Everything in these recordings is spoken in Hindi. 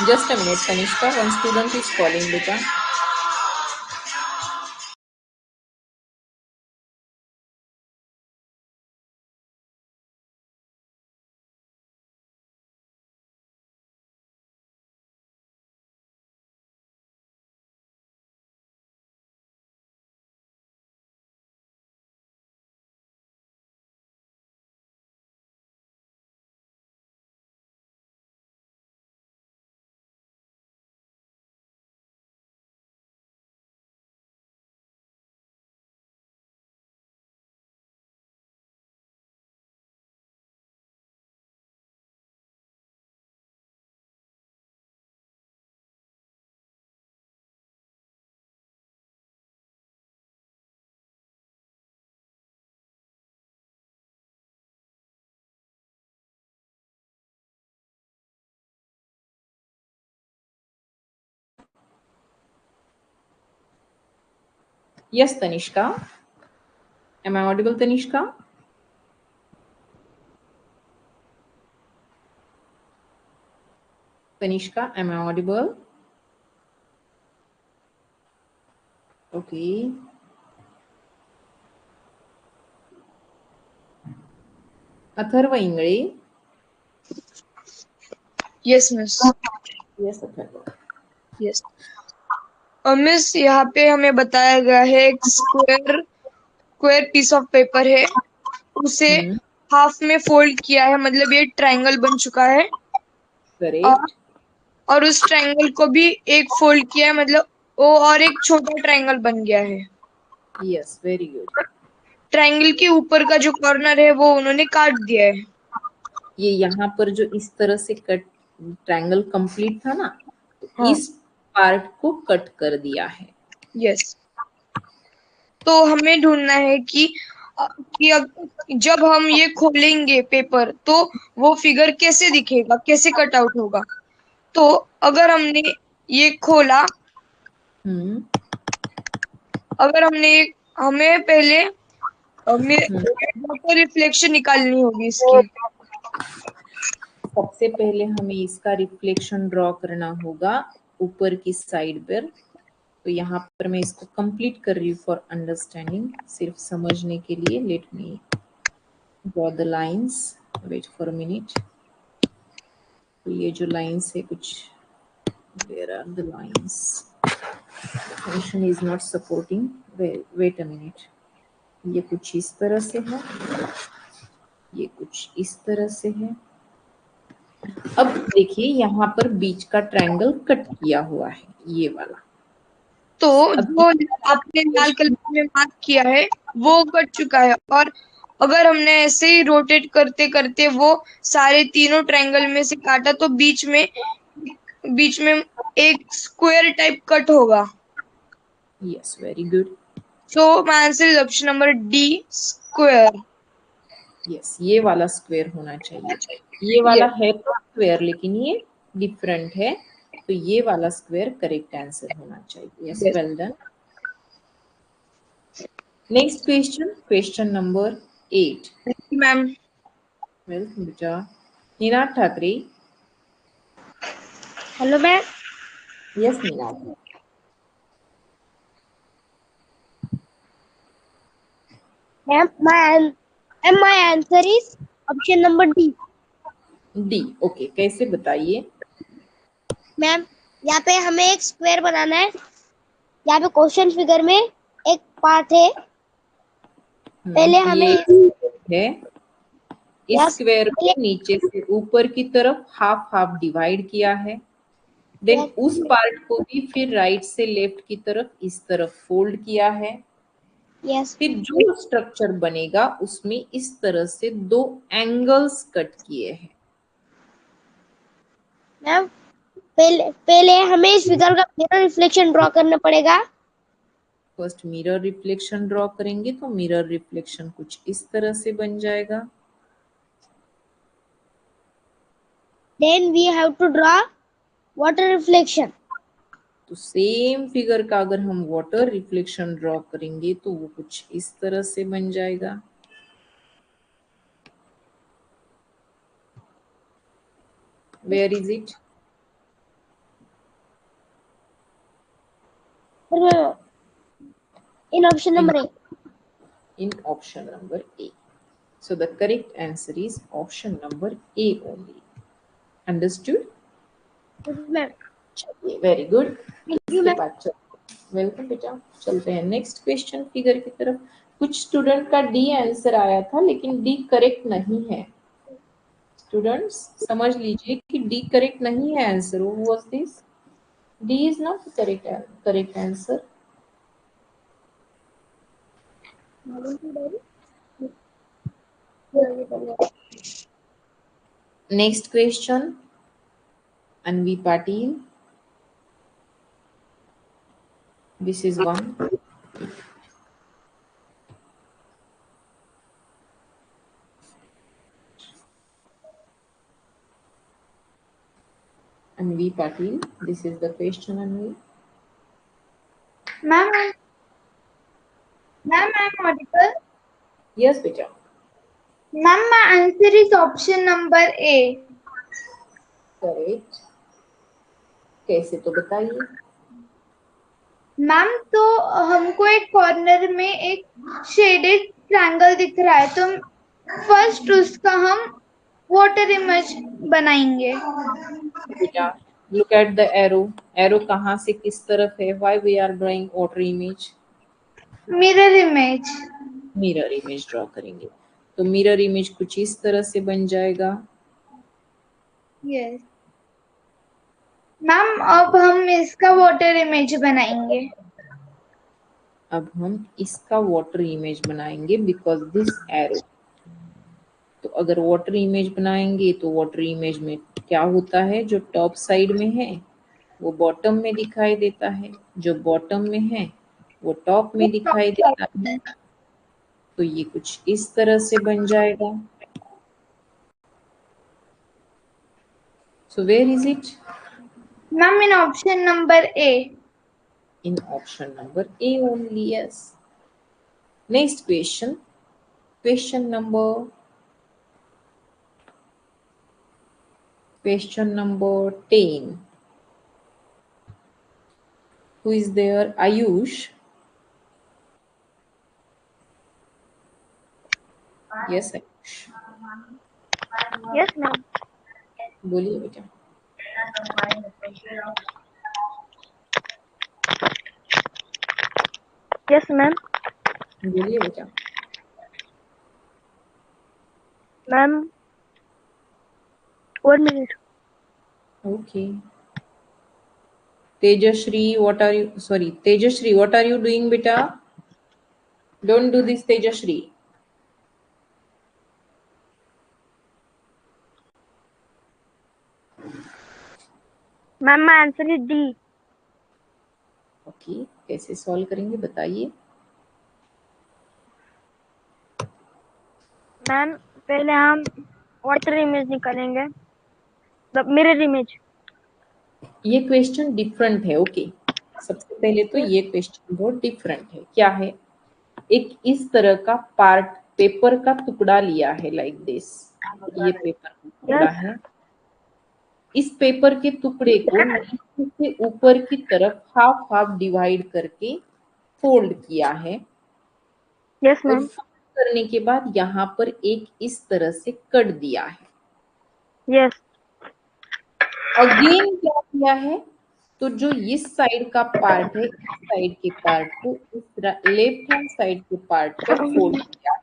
Just a minute, Kanishka. One student is calling, beta. Yes, Tanishka. Am I audible, Tanishka? Tanishka, am I audible? Okay. Atharva Ingre. Yes miss. Yes, Atharva. Yes miss, यहाँ पे हमें बताया गया है एक स्क्वायर पीस ऑफ पेपर है, उसे हाफ में फोल्ड किया है, मतलब ये ट्रायंगल बन चुका है। Correct. और उस ट्रायंगल को भी एक फोल्ड किया है, मतलब वो और एक छोटा ट्रायंगल बन गया है। Yes, very good. ट्रायंगल के ऊपर का जो कॉर्नर है वो उन्होंने काट दिया है। ये यहाँ पर जो इस तरह से कट ट्रायंगल कंप्लीट था ना, तो हाँ। इस पार्ट को कट कर दिया है। यस। तो हमें ढूंढना है कि जब हम ये खोलेंगे पेपर तो वो फिगर कैसे दिखेगा, कैसे कट आउट होगा। तो अगर हमने ये खोला, अगर हमें पहले वाटर रिफ्लेक्शन निकालनी होगी इसकी। सबसे पहले हमें इसका रिफ्लेक्शन ड्रॉ करना होगा ऊपर की साइड पर। तो यहाँ पर मैं इसको कंप्लीट कर रही हूँ फॉर अंडरस्टैंडिंग, सिर्फ समझने के लिए। Let me draw the lines, wait for a minute. तो ये जो लाइंस है कुछ, where are the lines, function is not supporting, wait a minute. ये कुछ इस तरह से है, ये कुछ इस तरह से है। अब देखिए यहाँ पर बीच का ट्रायंगल कट किया हुआ है, ये वाला। तो अब जो आपने लाल कलर में मार्क किया है वो कट चुका है, और अगर हमने ऐसे ही रोटेट करते करते वो सारे तीनों ट्रायंगल में से काटा तो बीच में एक स्क्वायर टाइप कट होगा। Yes, very good. So my answer is option number D, square. Yes, ये वाला स्क्वायर होना चाहिए। ये वाला है तो स्क्वायर, लेकिन ये डिफरेंट है, तो ये वाला स्क्वायर करेक्ट आंसर होना चाहिए। Yes, well done. Next question, question number 8। Ma'am. Welcome बेटा। Ninad Thackeray. Hello ma'am. Yes Ninad. Ma'am my answer is option number D. D, okay. कैसे बताइए? मैम, यहाँ पे हमें एक स्क्वायर बनाना है। यहाँ पे क्वेश्चन फिगर में एक पार्ट है, पहले हमें है इस स्क्वायर को नीचे से ऊपर की तरफ हाफ हाफ डिवाइड किया है। देन उस पार्ट को भी फिर राइट से लेफ्ट की तरफ इस तरफ फोल्ड किया है। फिर जो स्ट्रक्चर बनेगा उसमें इस तरह से दो एंगल्स कट किए हैं। मैम, पहले हमें इस फिगर का मिरर रिफ्लेक्शन ड्रॉ करना पड़ेगा। फर्स्ट मिरर रिफ्लेक्शन ड्रॉ करेंगे तो मिरर रिफ्लेक्शन कुछ इस तरह से बन जाएगा। Then we have to draw water reflection. तो सेम फिगर का अगर हम वाटर रिफ्लेक्शन ड्रॉ करेंगे तो वो कुछ इस तरह से बन जाएगा। Where is it? In option number A. In option number A. So the correct answer is option number A only. Understood? Ma'am चलिए, वेरी गुड। थैंक यू इसके मैम। बाद वेलकम बेटा, चलते हैं नेक्स्ट क्वेश्चन फिगर की तरफ। कुछ स्टूडेंट का डी आंसर आया था लेकिन डी करेक्ट नहीं है। स्टूडेंट्स समझ लीजिए कि डी करेक्ट नहीं है answer. What was this? D is not correct answer. Next question, Anvi Patil. This is one. Anvi Patil. This is the question, Anvi. Ma'am I'm audible. Yes, beta. Ma'am my answer is option number A. Correct. कैसे तो बताइए। मैम तो हमको एक कॉर्नर में एक शेडेड ट्रायंगल दिख रहा है, तो फर्स्ट उसका हम वाटर इमेज बनाएंगे। बेटा look at the arrow. Arrow कहाँ से किस तरफ है? Why we are drawing water image? Mirror image. Mirror image draw करेंगे तो मिरर इमेज कुछ इस तरह से बन जाएगा। यस मैम, अब हम इसका वाटर इमेज बनाएंगे। अब हम इसका वाटर इमेज बनाएंगे बिकॉज दिस एरो। तो अगर वाटर इमेज बनाएंगे तो वाटर इमेज में क्या होता है? जो टॉप साइड में है वो बॉटम में दिखाई देता है, जो बॉटम में है वो टॉप में दिखाई देता है। तो ये कुछ इस तरह से बन जाएगा। So where is it? Ma'am in option number A. In option number A only, yes. Next question. Question number 10. Who is there? Ayush. Yes, Ayush. Yes ma'am. बोलिए बेटा। Yes ma'am. बोलिए बेटा। Ma'am 1 minute. Okay. Tejashri, what are you? Sorry, Tejashri, what are you doing, beta? Don't do this, Tejashri. Ma'am my answer is D. Okay, कैसे सॉल्व करेंगे बताइए। मैम पहले हम वाटर इमेज निकालेंगे, मिरर इमेज। ये क्वेश्चन डिफरेंट है। ओके, सबसे पहले तो ये क्वेश्चन बहुत डिफरेंट है। क्या है? एक इस तरह का पार्ट पेपर का टुकड़ा लिया है, लाइक दिस। ये पेपर का टुकड़ा है। इस पेपर के टुकड़े को नीचे से ऊपर की तरफ हाफ हाफ डिवाइड करके फोल्ड किया है। यस और मैम। फोल्ड करने के बाद यहाँ पर एक इस तरह से कट दिया है। यस। अगेन क्या किया है? तो जो इस साइड का पार्ट है, इस साइड के पार्ट को इस लेफ्ट हैंड साइड के पार्ट पर फोल्ड किया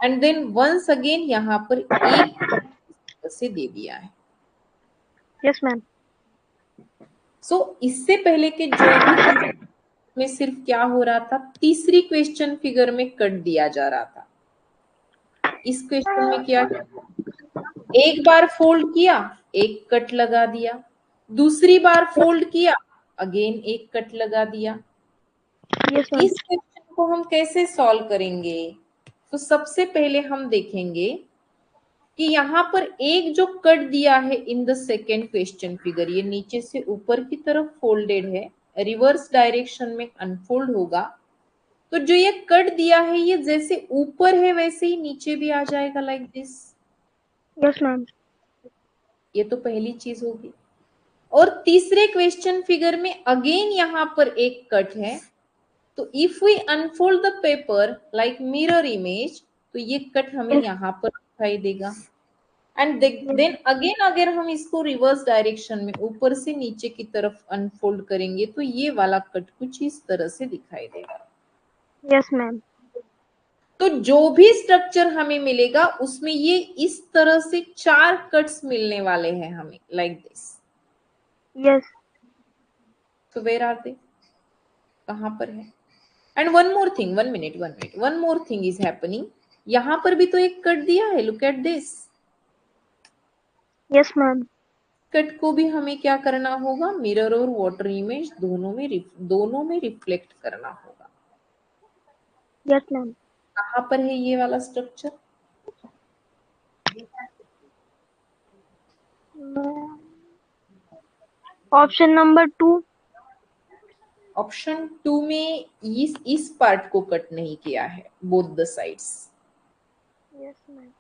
एंड देन वंस अगेन यहाँ पर एक से दे दिया है। Yes ma'am. सो इससे पहले के जो भी चीज में सिर्फ क्या हो रहा था? तीसरी क्वेश्चन फिगर में कट दिया जा रहा था। इस क्वेश्चन में क्या किया? एक बार फोल्ड किया, एक कट लगा दिया। दूसरी बार फोल्ड किया, अगेन एक कट लगा दिया। Yes ma'am. इस क्वेश्चन को हम कैसे सॉल्व करेंगे? तो सबसे पहले हम देखेंगे कि यहाँ पर एक जो कट दिया है in the second question figure, ये नीचे से ऊपर की तरफ फोल्डेड है, रिवर्स डायरेक्शन में अनफोल्ड होगा। तो जो ये कट दिया है ये जैसे ऊपर है वैसे ही नीचे भी आ जाएगा, लाइक दिस। Yes ma'am. ये तो पहली चीज होगी। और तीसरे क्वेश्चन फिगर में अगेन यहाँ पर एक कट है, तो if we unfold the paper like mirror image, तो ये कट हमें यहाँ पर दिखाई देगा। एंड देन अगेन अगर हम इसको रिवर्स डायरेक्शन में ऊपर से नीचे की तरफ अनफोल्ड करेंगे तो ये वाला कट कुछ इस तरह से दिखाई देगा। Yes ma'am. तो जो भी स्ट्रक्चर हमें मिलेगा उसमें ये इस तरह से 4 कट्स मिलने वाले हैं हमें, लाइक दिस। यस। तो वेयर आर दे, कहां पर है? And one more thing, one minute, one more thing is happening. यहां पर भी तो एक कट दिया है, look at this. Yes ma'am. Cut को भी हमें क्या करना होगा, मिरर और वाटर इमेज दोनों में रिफ्लेक्ट करना होगा। Yes ma'am. कहां पर है ये वाला स्ट्रक्चर? Option number 2। ऑप्शन 2 में इस पार्ट को कट नहीं किया है, both the sides. Yes ma'am.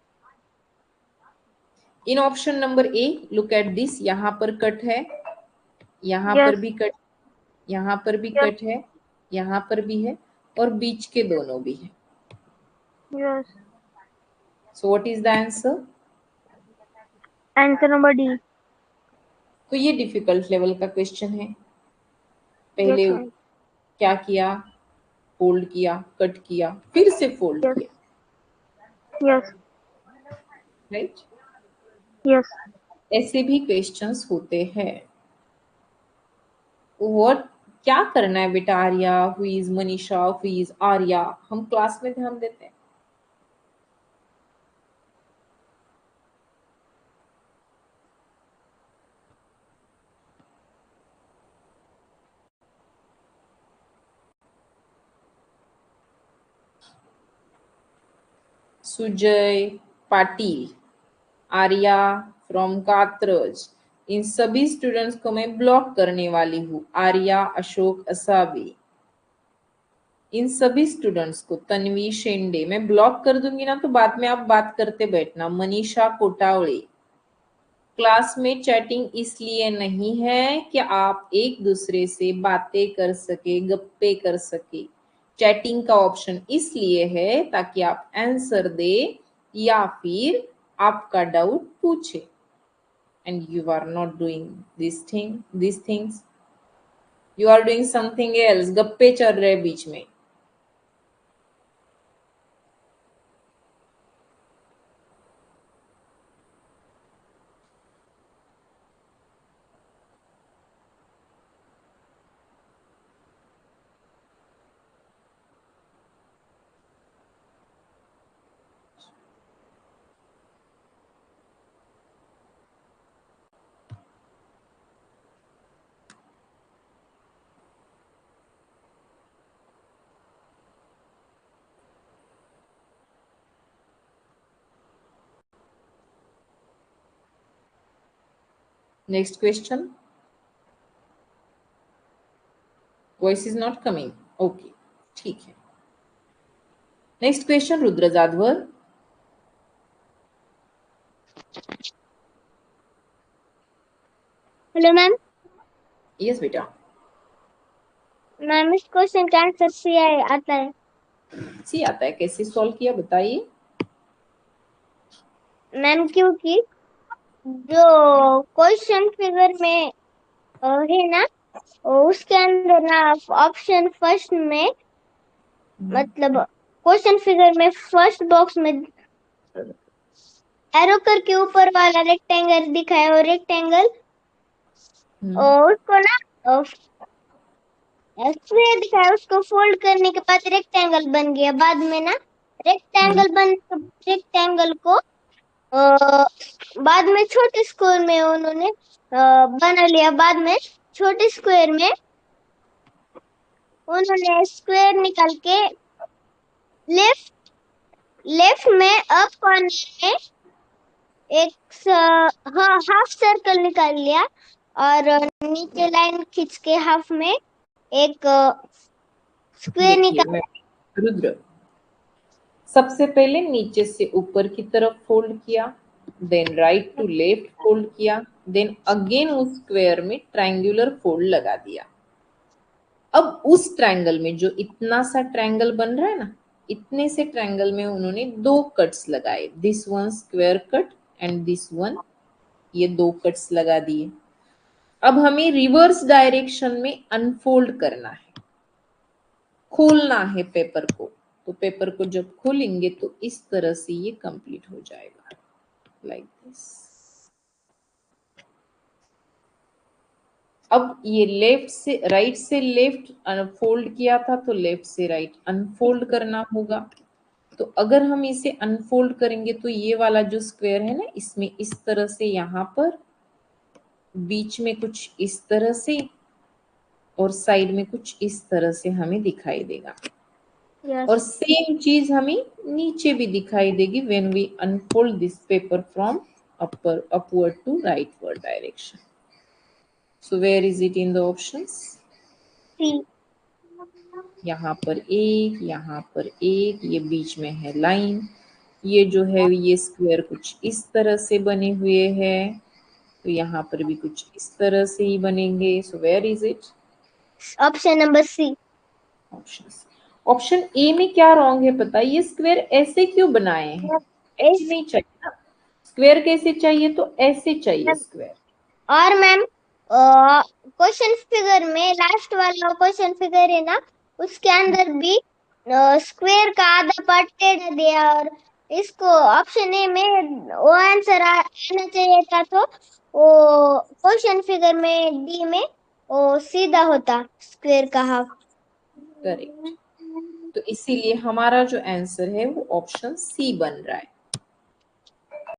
In option number A, look at this, यहाँ पर कट है, यहाँ Yes. पर भी कट, यहाँ पर भी कट है, यहाँ पर भी है, और बीच के दोनों भी है। Yes. So what is the answer? Answer number D. तो ये डिफिकल्ट लेवल का क्वेश्चन है। पहले Yes, क्या किया, फोल्ड किया, कट किया, फिर से फोल्ड Yes. किया, यस। राइट? यस। ऐसे भी क्वेश्चंस होते हैं। व्हाट, क्या करना है बेटा Arya, who is Manisha, who is Arya, हम क्लास में ध्यान देते हैं। सुजय पाटिल, आर्या फ्रॉम कात्रज, इन सभी स्टूडेंट्स को मैं ब्लॉक करने वाली हूँ। आर्या, अशोक असावी, इन सभी स्टूडेंट्स को, तन्वी शेंडे, मैं ब्लॉक कर दूंगी ना तो बाद में आप बात करते बैठना। मनीषा कोटावड़े, क्लास में चैटिंग इसलिए नहीं है कि आप एक दूसरे से बातें कर सके, गप्पे कर सके। चैटिंग का ऑप्शन इसलिए है ताकि आप आंसर दे या फिर आपका डाउट पूछे। And you are not doing these things, you are doing something else, गप्पे चल रहे बीच में। Next question, voice is not coming, okay, ठीक है। Next question, Rudra Jadhavar. Hello ma'am. Yes बेटा। मैम, इस क्वेश्चन का आंसर सी आता है। सी आता है, कैसे सॉल्व किया बताइए। मैम, क्योंकि जो क्वेश्चन फिगर में है ना, उसके अंदर ना ऑप्शन फर्स्ट में, मतलब क्वेश्चन फिगर में फर्स्ट बॉक्स में एरो करके ऊपर वाला रेक्टेंगल दिखा है, और रेक्टेंगल उसको ना स्क्वायर दिखा है, उसको फोल्ड करने के बाद रेक्टेंगल बन गया। बाद में ना रेक्टेंगल को बाद में छोटे स्क्वायर में उन्होंने बना लिया। बाद में छोटे स्क्वायर में उन्होंने स्क्वायर निकाल के लेफ्ट में अप कॉर्नर में एक हाफ सर्कल निकाल लिया, और नीचे लाइन खींच के हाफ में एक स्क्वायर निकाल। रुद्र, सबसे पहले नीचे से ऊपर की तरफ फोल्ड किया, then right to left fold किया, देन अगेन उस स्क्वायर में ट्रायंगुलर फोल्ड लगा दिया। अब उस ट्रायंगल में जो इतना सा ट्रायंगल बन रहा है ना, इतने से ट्रायंगल में उन्होंने 2 कट्स लगाए, this one square cut and this one, ये 2 कट्स लगा दिए। अब हमें रिवर्स डायरेक्शन में अनफोल्ड करना है, खोलना है पेपर को। तो पेपर को जब खोलेंगे तो इस तरह से ये कंप्लीट हो जाएगा, लाइक दिस। अब ये लेफ्ट से राइट से लेफ्ट अनफोल्ड किया था, तो लेफ्ट से राइट अनफोल्ड करना होगा। तो अगर हम इसे अनफोल्ड करेंगे तो ये वाला जो स्क्वायर है ना, इसमें इस तरह से यहाँ पर बीच में कुछ इस तरह से और साइड में कुछ इस तरह से हमें दिखाई देगा। Yes. और सेम चीज हमें नीचे भी दिखाई देगी when we unfold this paper from upward to rightward direction. So where is it in the options? C. यहाँ पर एक, यहाँ पर एक, ये बीच में है लाइन, ये जो है ये स्क्वायर कुछ इस तरह से बने हुए हैं, तो यहाँ पर भी कुछ इस तरह से ही बनेंगे। So where is it? Option number C. Option A में क्या रॉन्ग है पता है? ये स्क्वायर ऐसे क्यों बनाए हैं? ऐसे नहीं चाहिए ना, स्क्वायर कैसे चाहिए? तो ऐसे चाहिए स्क्वायर। और मैम क्वेश्चन फिगर में लास्ट वाला क्वेश्चन फिगर है ना, उसके अंदर भी स्क्वायर का आधा पार्ट टेढ़ा दिया, और इसको ऑप्शन ए में वो आंसर आना चाहिए था, तो वो क्वेश्चन फिगर में डी में वो सीधा होता स्क्वायर का हाफ। करेक्ट। तो इसीलिए हमारा जो आंसर है वो ऑप्शन सी बन रहा है।